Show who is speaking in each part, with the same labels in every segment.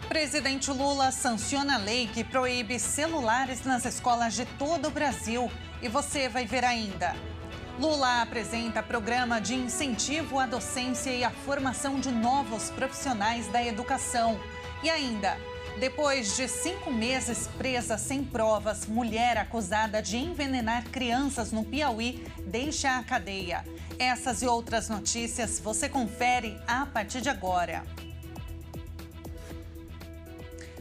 Speaker 1: Presidente Lula sanciona a lei que proíbe celulares nas escolas de todo o Brasil. E você vai ver ainda. Lula apresenta programa de incentivo à docência e à formação de novos profissionais da educação. E ainda, depois de 5 meses presa sem provas, mulher acusada de envenenar crianças no Piauí deixa a cadeia. Essas e outras notícias você confere a partir de agora.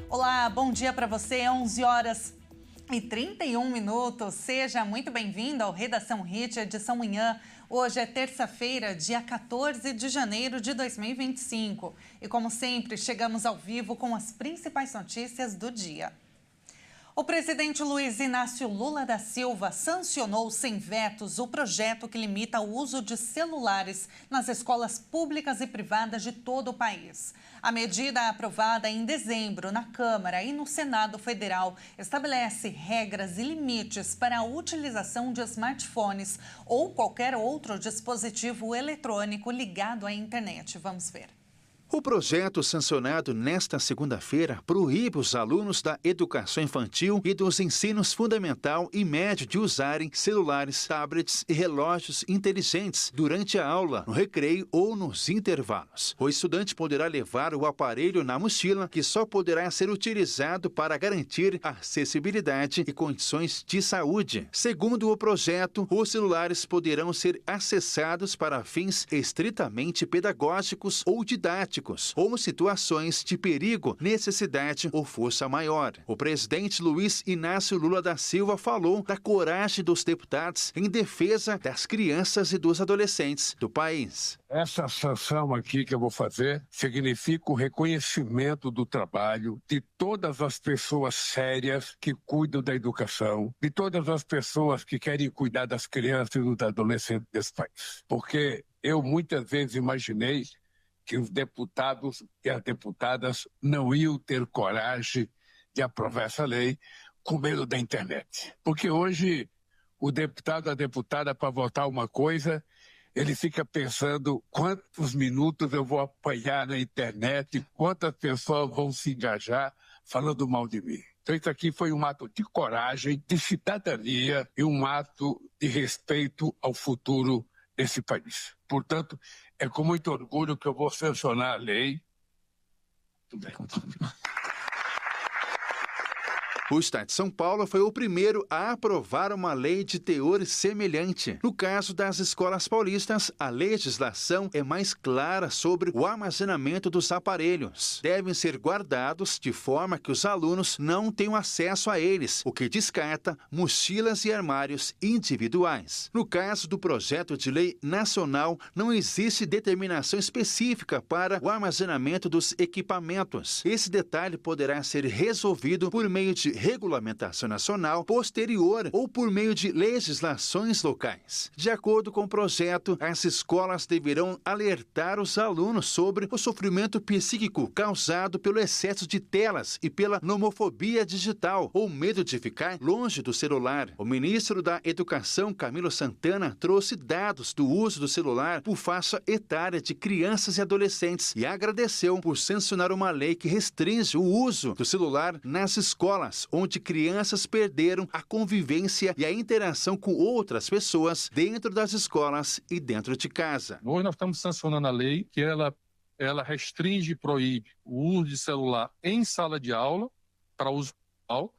Speaker 1: Olá, bom dia para você, 11h31. Seja muito bem-vindo ao Redação Hit, edição manhã. Hoje é terça-feira, dia 14 de janeiro de 2025. E como sempre, chegamos ao vivo com as principais notícias do dia. O presidente Luiz Inácio Lula da Silva sancionou sem vetos o projeto que limita o uso de celulares nas escolas públicas e privadas de todo o país. A medida aprovada em dezembro na Câmara e no Senado Federal estabelece regras e limites para a utilização de smartphones ou qualquer outro dispositivo eletrônico ligado à internet. Vamos ver.
Speaker 2: O projeto sancionado nesta segunda-feira proíbe os alunos da educação infantil e dos ensinos fundamental e médio de usarem celulares, tablets e relógios inteligentes durante a aula, no recreio ou nos intervalos. O estudante poderá levar o aparelho na mochila, que só poderá ser utilizado para garantir acessibilidade e condições de saúde. Segundo o projeto, os celulares poderão ser acessados para fins estritamente pedagógicos ou didáticos, ou situações de perigo, necessidade ou força maior. O presidente Luiz Inácio Lula da Silva falou da coragem dos deputados em defesa das crianças e dos adolescentes do país.
Speaker 3: Essa sanção aqui que eu vou fazer significa o reconhecimento do trabalho de todas as pessoas sérias que cuidam da educação, de todas as pessoas que querem cuidar das crianças e dos adolescentes desse país. Porque eu muitas vezes imaginei que os deputados e as deputadas não iam ter coragem de aprovar essa lei com medo da internet. Porque hoje o deputado, a deputada, para votar uma coisa, ele fica pensando quantos minutos eu vou apanhar na internet, quantas pessoas vão se engajar falando mal de mim. Então isso aqui foi um ato de coragem, de cidadania e um ato de respeito ao futuro desse país. Portanto, é com muito orgulho que eu vou sancionar a lei. Muito bem.
Speaker 2: O Estado de São Paulo foi o primeiro a aprovar uma lei de teor semelhante. No caso das escolas paulistas, a legislação é mais clara sobre o armazenamento dos aparelhos. Devem ser guardados de forma que os alunos não tenham acesso a eles, o que descarta mochilas e armários individuais. No caso do projeto de lei nacional, não existe determinação específica para o armazenamento dos equipamentos. Esse detalhe poderá ser resolvido por meio de regulamentação nacional posterior ou por meio de legislações locais. De acordo com o projeto, as escolas deverão alertar os alunos sobre o sofrimento psíquico causado pelo excesso de telas e pela nomofobia digital ou medo de ficar longe do celular. O ministro da Educação, Camilo Santana, trouxe dados do uso do celular por faixa etária de crianças e adolescentes e agradeceu por sancionar uma lei que restringe o uso do celular nas escolas, onde crianças perderam a convivência e a interação com outras pessoas dentro das escolas e dentro de casa.
Speaker 4: Hoje nós estamos sancionando a lei que ela restringe e proíbe o uso de celular em sala de aula para uso pessoal.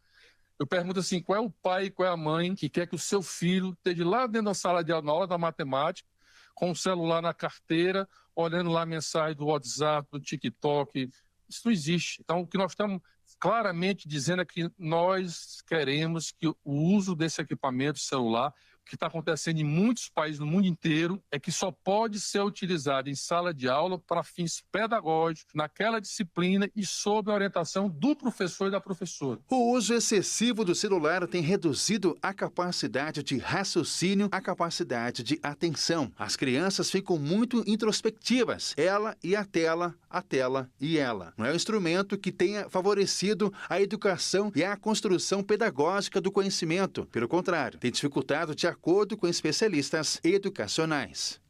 Speaker 4: Eu pergunto assim, qual é o pai, qual é a mãe que quer que o seu filho esteja lá dentro da sala de aula, na hora da matemática, com o celular na carteira, olhando lá a mensagem do WhatsApp, do TikTok? Isso não existe. Então, o que nós estamos claramente dizendo é que nós queremos que o uso desse equipamento celular, o que está acontecendo em muitos países no mundo inteiro, é que só pode ser utilizado em sala de aula para fins pedagógicos, naquela disciplina e sob a orientação do professor e da professora.
Speaker 2: O uso excessivo do celular tem reduzido a capacidade de raciocínio, a capacidade de atenção. As crianças ficam muito introspectivas, ela e a tela e ela. Não é um instrumento que tenha favorecido a educação e a construção pedagógica do conhecimento. Pelo contrário, tem dificultado de acordo com especialistas educacionais.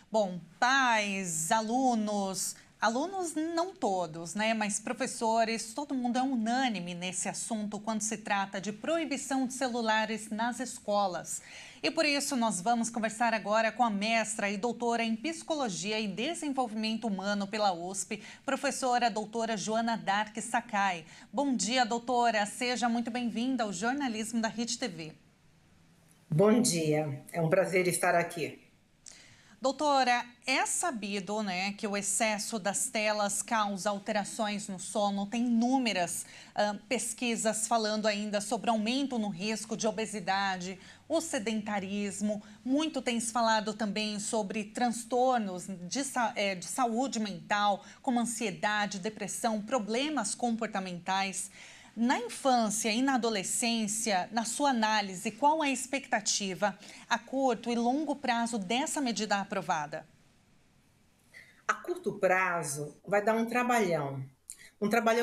Speaker 1: Bom, pais, alunos, Alunos, não todos, né? Mas professores, todo mundo é unânime nesse assunto quando se trata de proibição de celulares nas escolas. E por isso nós vamos conversar agora com a mestra e doutora em Psicologia e Desenvolvimento Humano pela USP, professora doutora Joana Dark Sakai. Bom dia, doutora. Seja muito bem-vinda ao jornalismo da Rede TV.
Speaker 5: Bom dia. É um prazer estar aqui.
Speaker 1: Doutora, é sabido, né, que o excesso das telas causa alterações no sono. Tem inúmeras pesquisas falando ainda sobre aumento no risco de obesidade, o sedentarismo. Muito tem se falado também sobre transtornos de saúde mental, como ansiedade, depressão, problemas comportamentais. Na infância e na adolescência, na sua análise, qual é a expectativa a curto e longo prazo dessa medida aprovada?
Speaker 5: A curto prazo vai dar um trabalhão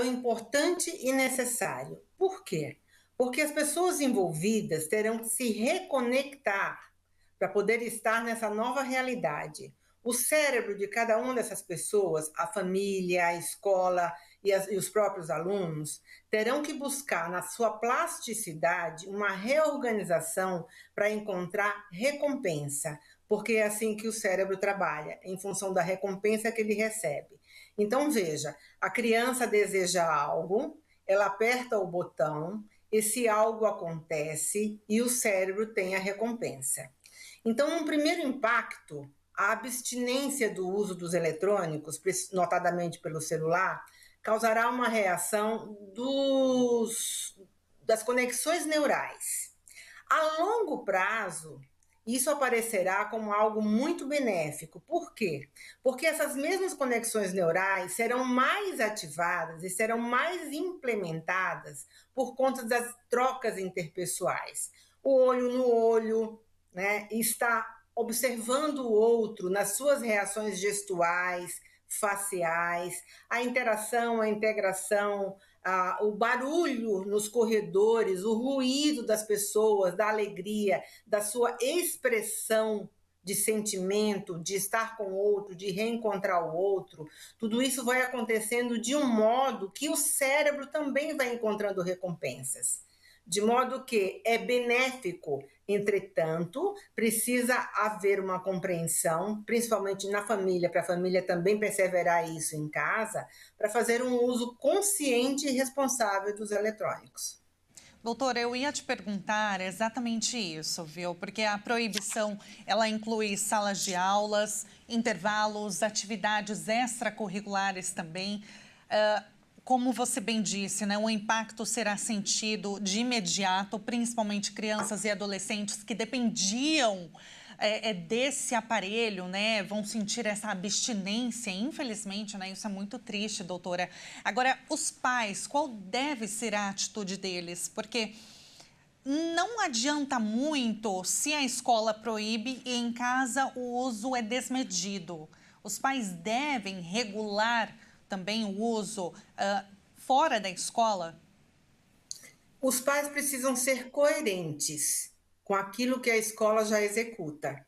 Speaker 5: importante e necessário. Por quê? Porque as pessoas envolvidas terão que se reconectar para poder estar nessa nova realidade. O cérebro de cada uma dessas pessoas, a família, a escola e os próprios alunos, terão que buscar na sua plasticidade uma reorganização para encontrar recompensa, porque é assim que o cérebro trabalha, em função da recompensa que ele recebe. Então, veja, a criança deseja algo, ela aperta o botão, esse algo acontece e o cérebro tem a recompensa. Então, um primeiro impacto, a abstinência do uso dos eletrônicos, notadamente pelo celular, causará uma reação das conexões neurais. A longo prazo, isso aparecerá como algo muito benéfico. Por quê? Porque essas mesmas conexões neurais serão mais ativadas e serão mais implementadas por conta das trocas interpessoais. O olho no olho, né, está observando o outro nas suas reações gestuais, faciais, a interação, a integração, o barulho nos corredores, o ruído das pessoas, da alegria, da sua expressão de sentimento, de estar com o outro, de reencontrar o outro, tudo isso vai acontecendo de um modo que o cérebro também vai encontrando recompensas. De modo que é benéfico, entretanto, precisa haver uma compreensão, principalmente na família, para a família também perseverar isso em casa, para fazer um uso consciente e responsável dos eletrônicos.
Speaker 1: Doutora, eu ia te perguntar exatamente isso, viu? Porque a proibição, ela inclui salas de aulas, intervalos, atividades extracurriculares também. Como você bem disse, né, o impacto será sentido de imediato, principalmente crianças e adolescentes que dependiam desse aparelho, né, vão sentir essa abstinência, infelizmente, né, isso é muito triste, doutora. Agora, os pais, qual deve ser a atitude deles? Porque não adianta muito se a escola proíbe e em casa o uso é desmedido. Os pais devem regular também o uso fora da escola?
Speaker 5: Os pais precisam ser coerentes com aquilo que a escola já executa.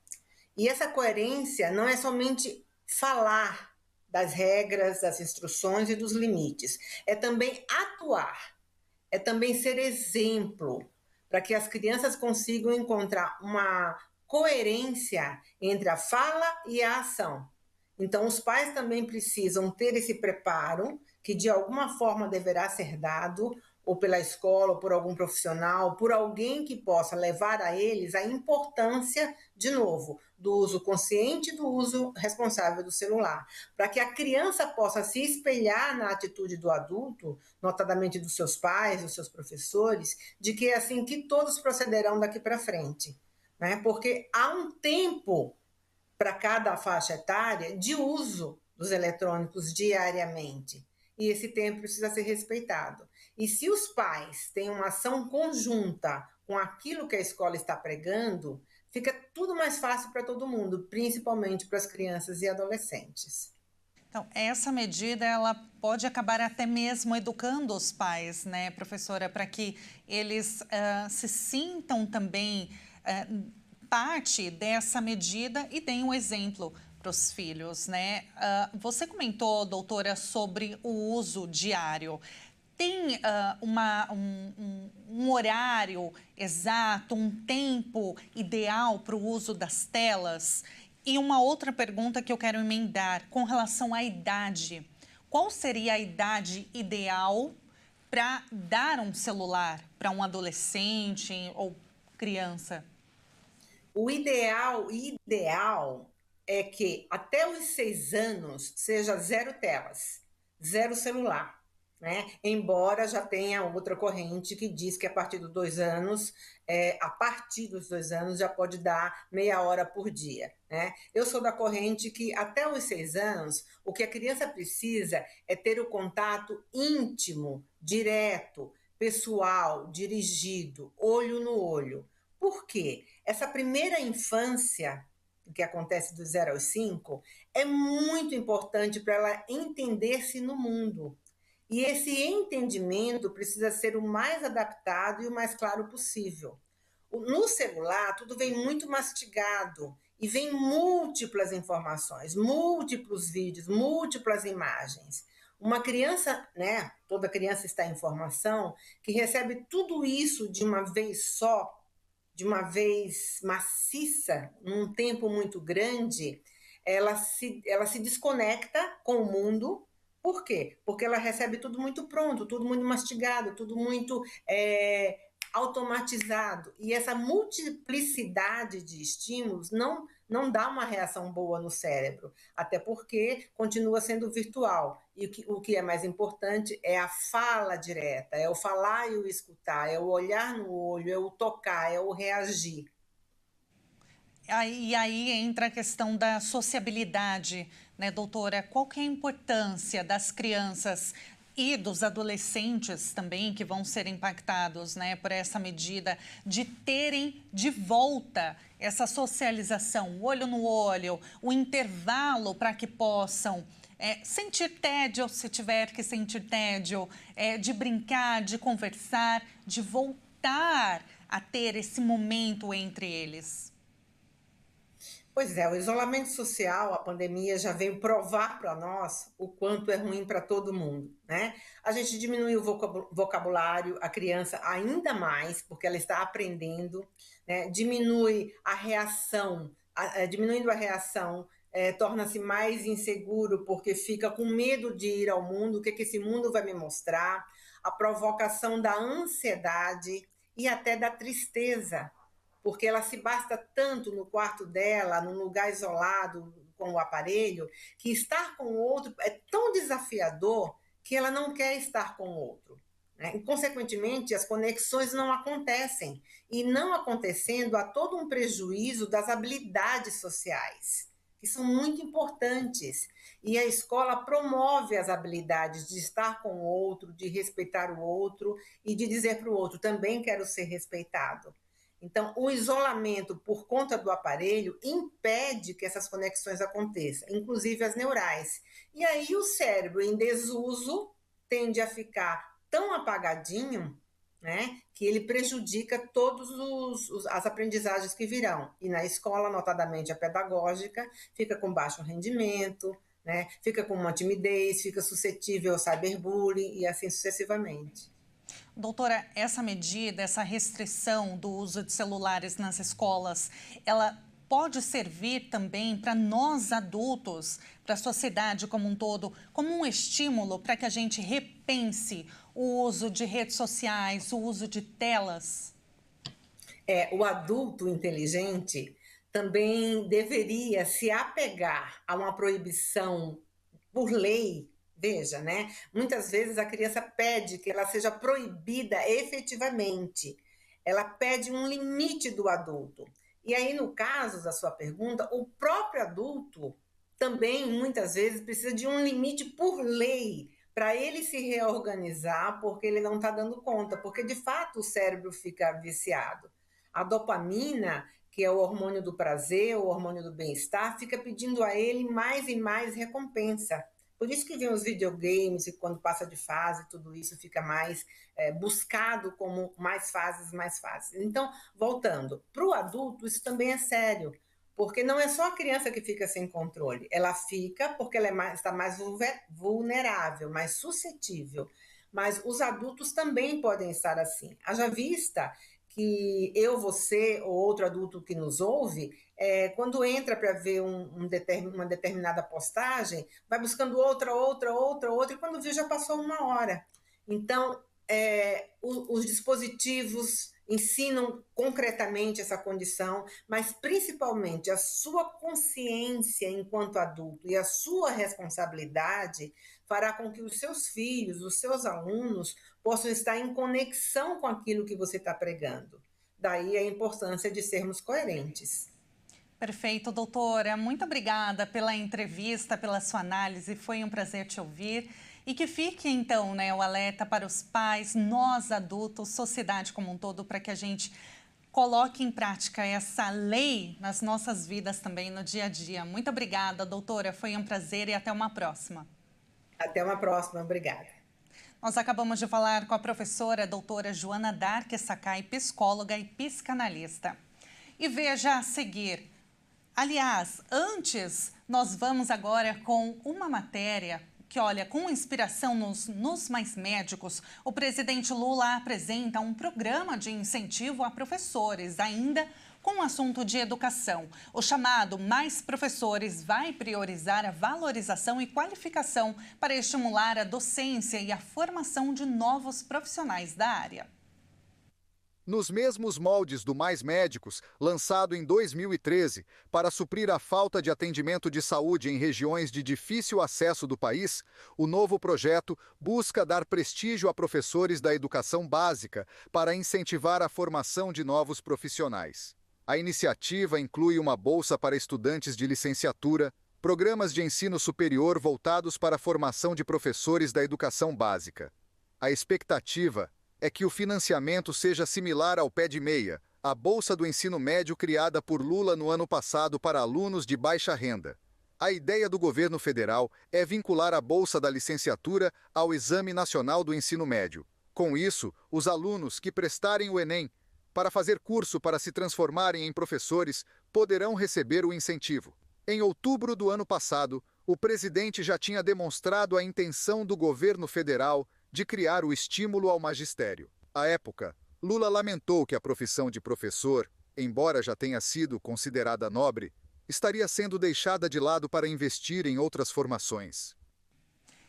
Speaker 5: E essa coerência não é somente falar das regras, das instruções e dos limites. É também atuar, é também ser exemplo, para que as crianças consigam encontrar uma coerência entre a fala e a ação. Então, os pais também precisam ter esse preparo, que de alguma forma deverá ser dado, ou pela escola, ou por algum profissional, por alguém que possa levar a eles a importância, de novo, do uso consciente e do uso responsável do celular, para que a criança possa se espelhar na atitude do adulto, notadamente dos seus pais, dos seus professores, de que é assim que todos procederão daqui para frente, né? Porque há um tempo para cada faixa etária de uso dos eletrônicos diariamente. E esse tempo precisa ser respeitado. E se os pais têm uma ação conjunta com aquilo que a escola está pregando, fica tudo mais fácil para todo mundo, principalmente para as crianças e adolescentes.
Speaker 1: Então, essa medida, ela pode acabar até mesmo educando os pais, né, professora, para que eles se sintam também parte dessa medida e deem um exemplo para os filhos, né? Você comentou, doutora, sobre o uso diário. Tem um horário exato, um tempo ideal para o uso das telas? E uma outra pergunta que eu quero emendar com relação à idade. Qual seria a idade ideal para dar um celular para um adolescente ou criança?
Speaker 5: O ideal é que até os 6 anos seja 0 telas, 0 celular, né? Embora já tenha outra corrente que diz que a partir dos 2 anos, já pode dar meia hora por dia, né? Eu sou da corrente que até os 6 anos, o que a criança precisa é ter o contato íntimo, direto, pessoal, dirigido, olho no olho. Por quê? Essa primeira infância, que acontece do 0 aos 5, é muito importante para ela entender-se no mundo. E esse entendimento precisa ser o mais adaptado e o mais claro possível. No celular, tudo vem muito mastigado e vem múltiplas informações, múltiplos vídeos, múltiplas imagens. Uma criança, né, toda criança está em formação, que recebe tudo isso de uma vez só, de uma vez maciça, num tempo muito grande, ela se desconecta com o mundo. Por quê? Porque ela recebe tudo muito pronto, tudo muito mastigado, tudo muito automatizado. E essa multiplicidade de estímulos não dá uma reação boa no cérebro, até porque continua sendo virtual. E o que é mais importante é a fala direta, é o falar e o escutar, é o olhar no olho, é o tocar, é o reagir.
Speaker 1: E aí entra a questão da sociabilidade, né, doutora? Qual que é a importância das crianças e dos adolescentes também, que vão ser impactados, né, por essa medida, de terem de volta essa socialização, olho no olho, o intervalo para que possam sentir tédio, se tiver que sentir tédio, de brincar, de conversar, de voltar a ter esse momento entre eles?
Speaker 5: Pois é, o isolamento social, a pandemia já veio provar para nós o quanto é ruim para todo mundo, né? A gente diminui o vocabulário, a criança ainda mais, porque ela está aprendendo, né? Diminui a reação, diminuindo a reação, torna-se mais inseguro, porque fica com medo de ir ao mundo, o que esse mundo vai me mostrar, a provocação da ansiedade e até da tristeza, porque ela se basta tanto no quarto dela, num lugar isolado com o aparelho, que estar com o outro é tão desafiador que ela não quer estar com o outro, né? E, consequentemente, as conexões não acontecem. E não acontecendo, há todo um prejuízo das habilidades sociais, que são muito importantes. E a escola promove as habilidades de estar com o outro, de respeitar o outro e de dizer para o outro, também quero ser respeitado. Então, o isolamento por conta do aparelho impede que essas conexões aconteçam, inclusive as neurais. E aí o cérebro em desuso tende a ficar tão apagadinho, né, que ele prejudica todas as aprendizagens que virão. E na escola, notadamente a pedagógica, fica com baixo rendimento, né, fica com uma timidez, fica suscetível ao cyberbullying e assim sucessivamente.
Speaker 1: Doutora, essa medida, essa restrição do uso de celulares nas escolas, ela pode servir também para nós adultos, para a sociedade como um todo, como um estímulo para que a gente repense o uso de redes sociais, o uso de telas?
Speaker 5: O adulto inteligente também deveria se apegar a uma proibição por lei. Veja, né? Muitas vezes a criança pede que ela seja proibida efetivamente. Ela pede um limite do adulto. E aí, no caso da sua pergunta, o próprio adulto também, muitas vezes, precisa de um limite por lei para ele se reorganizar, porque ele não está dando conta, porque, de fato, o cérebro fica viciado. A dopamina, que é o hormônio do prazer, o hormônio do bem-estar, fica pedindo a ele mais e mais recompensa. Por isso que vem os videogames, e quando passa de fase, tudo isso fica mais buscado como mais fases, mais fases. Então, voltando, para o adulto, isso também é sério, Porque não é só a criança que fica sem controle, ela fica porque ela está mais vulnerável, mais suscetível. Mas os adultos também podem estar assim. Haja vista que eu, você ou outro adulto que nos ouve, quando entra para ver uma determinada postagem, vai buscando outra, e quando viu já passou 1 hora. Então, os dispositivos ensinam concretamente essa condição, mas principalmente a sua consciência enquanto adulto e a sua responsabilidade fará com que os seus filhos, os seus alunos, possam estar em conexão com aquilo que você está pregando. Daí a importância de sermos coerentes.
Speaker 1: Perfeito, doutora. Muito obrigada pela entrevista, pela sua análise. Foi um prazer te ouvir. E que fique, então, o alerta para os pais, nós adultos, sociedade como um todo, para que a gente coloque em prática essa lei nas nossas vidas também, no dia a dia. Muito obrigada, doutora. Foi um prazer e até uma próxima.
Speaker 5: Até uma próxima. Obrigada.
Speaker 1: Nós acabamos de falar com a professora doutora Joana Dark Sakai, psicóloga e psicanalista. E veja a seguir. Aliás, antes, nós vamos agora com uma matéria que, olha, com inspiração nos Mais Médicos, o presidente Lula apresenta um programa de incentivo a professores, ainda com o assunto de educação. O chamado Mais Professores vai priorizar a valorização e qualificação para estimular a docência e a formação de novos profissionais da área.
Speaker 6: Nos mesmos moldes do Mais Médicos, lançado em 2013 para suprir a falta de atendimento de saúde em regiões de difícil acesso do país, o novo projeto busca dar prestígio a professores da educação básica para incentivar a formação de novos profissionais. A iniciativa inclui uma bolsa para estudantes de licenciatura, programas de ensino superior voltados para a formação de professores da educação básica. A expectativa é que o financiamento seja similar ao Pé de Meia, a bolsa do ensino médio criada por Lula no ano passado para alunos de baixa renda. A ideia do governo federal é vincular a bolsa da licenciatura ao Exame Nacional do Ensino Médio. Com isso, os alunos que prestarem o Enem para fazer curso para se transformarem em professores poderão receber o incentivo. Em outubro do ano passado, o presidente já tinha demonstrado a intenção do governo federal de criar o estímulo ao magistério. À época, Lula lamentou que a profissão de professor, embora já tenha sido considerada nobre, estaria sendo deixada de lado para investir em outras formações.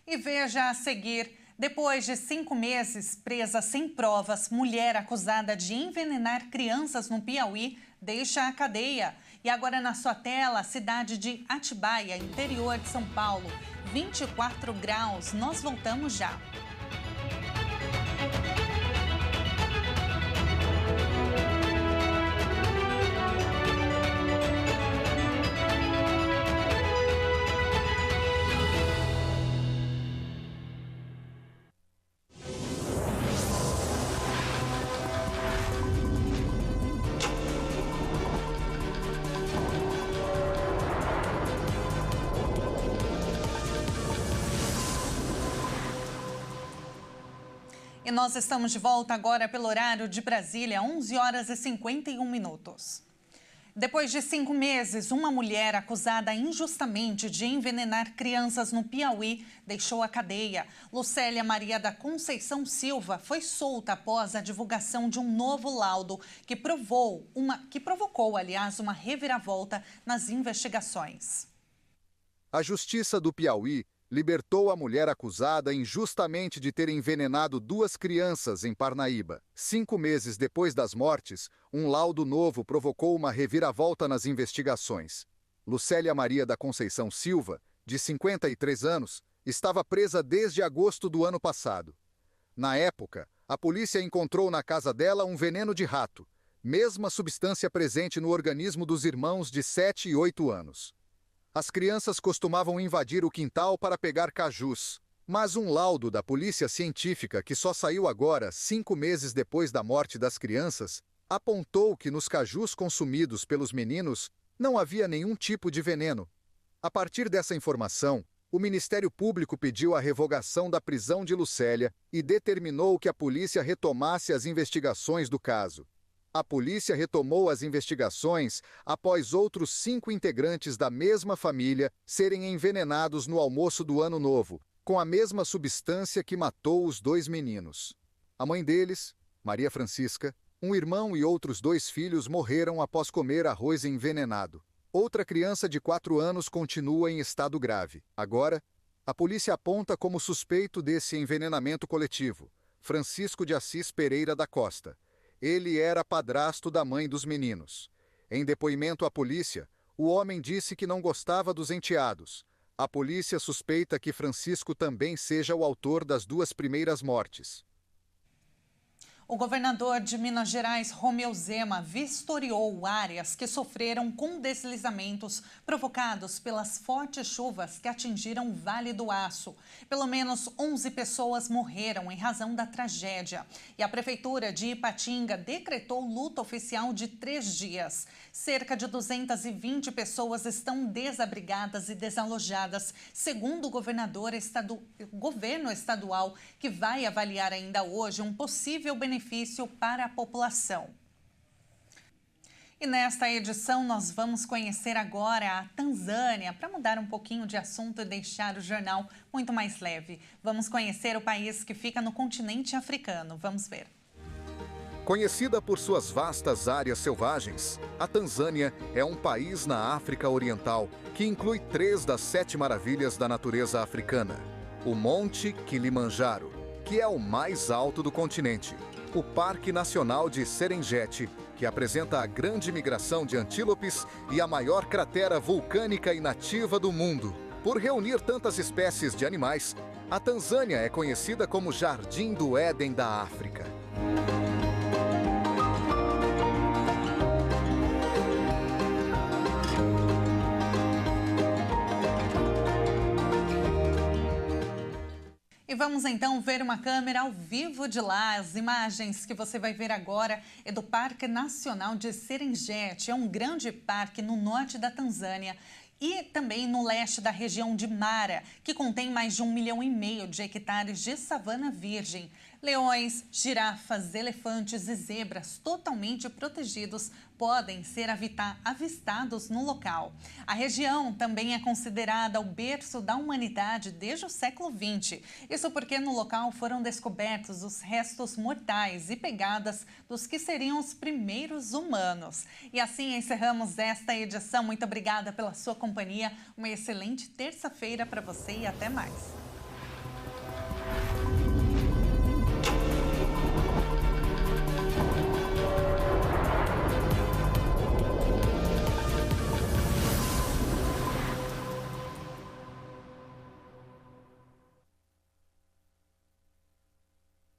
Speaker 1: E veja a seguir, depois de 5 meses presa sem provas, mulher acusada de envenenar crianças no Piauí deixa a cadeia. E agora na sua tela, a cidade de Atibaia, interior de São Paulo, 24 graus. Nós voltamos já. E nós estamos de volta agora pelo horário de Brasília, 11 horas e 51 minutos. Depois de 5 meses, uma mulher acusada injustamente de envenenar crianças no Piauí deixou a cadeia. Lucélia Maria da Conceição Silva foi solta após a divulgação de um novo laudo que provocou, uma reviravolta nas investigações.
Speaker 6: A Justiça do Piauí libertou a mulher acusada injustamente de ter envenenado 2 crianças em Parnaíba. 5 meses depois das mortes, um laudo novo provocou uma reviravolta nas investigações. Lucélia Maria da Conceição Silva, de 53 anos, estava presa desde agosto do ano passado. Na época, a polícia encontrou na casa dela um veneno de rato, mesma substância presente no organismo dos irmãos de 7 e 8 anos. As crianças costumavam invadir o quintal para pegar cajus, mas um laudo da polícia científica, que só saiu agora, 5 meses depois da morte das crianças, apontou que nos cajus consumidos pelos meninos não havia nenhum tipo de veneno. A partir dessa informação, o Ministério Público pediu a revogação da prisão de Lucélia e determinou que a polícia retomasse as investigações do caso. A polícia retomou as investigações após outros 5 integrantes da mesma família serem envenenados no almoço do Ano Novo, com a mesma substância que matou os 2 meninos. A mãe deles, Maria Francisca, um irmão e outros 2 filhos morreram após comer arroz envenenado. Outra criança de 4 anos continua em estado grave. Agora, a polícia aponta como suspeito desse envenenamento coletivo Francisco de Assis Pereira da Costa. Ele era padrasto da mãe dos meninos. Em depoimento à polícia, o homem disse que não gostava dos enteados. A polícia suspeita que Francisco também seja o autor das 2 primeiras mortes.
Speaker 1: O governador de Minas Gerais, Romeu Zema, vistoriou áreas que sofreram com deslizamentos provocados pelas fortes chuvas que atingiram o Vale do Aço. Pelo menos 11 pessoas morreram em razão da tragédia. E a Prefeitura de Ipatinga decretou luto oficial de 3 dias. Cerca de 220 pessoas estão desabrigadas e desalojadas, segundo o governo estadual, que vai avaliar ainda hoje um possível benefício para a população. E nesta edição nós vamos conhecer agora a Tanzânia, para mudar um pouquinho de assunto e deixar o jornal muito mais leve. Vamos conhecer o país que fica no continente africano. Vamos ver.
Speaker 6: Conhecida por suas vastas áreas selvagens, a Tanzânia é um país na África Oriental que inclui 3 das 7 maravilhas da natureza africana. O Monte Kilimanjaro, que é o mais alto do continente. O Parque Nacional de Serengeti, que apresenta a grande migração de antílopes e a maior cratera vulcânica inativa do mundo. Por reunir tantas espécies de animais, a Tanzânia é conhecida como Jardim do Éden da África.
Speaker 1: E vamos então ver uma câmera ao vivo de lá. As imagens que você vai ver agora é do Parque Nacional de Serengeti. É um grande parque no norte da Tanzânia e também no leste da região de Mara, que contém mais de 1,5 milhão de hectares de savana virgem. Leões, girafas, elefantes e zebras totalmente protegidos podem ser avistados no local. A região também é considerada o berço da humanidade desde o século XX. Isso porque no local foram descobertos os restos mortais e pegadas dos que seriam os primeiros humanos. E assim encerramos esta edição. Muito obrigada pela sua companhia. Uma excelente terça-feira para você e até mais.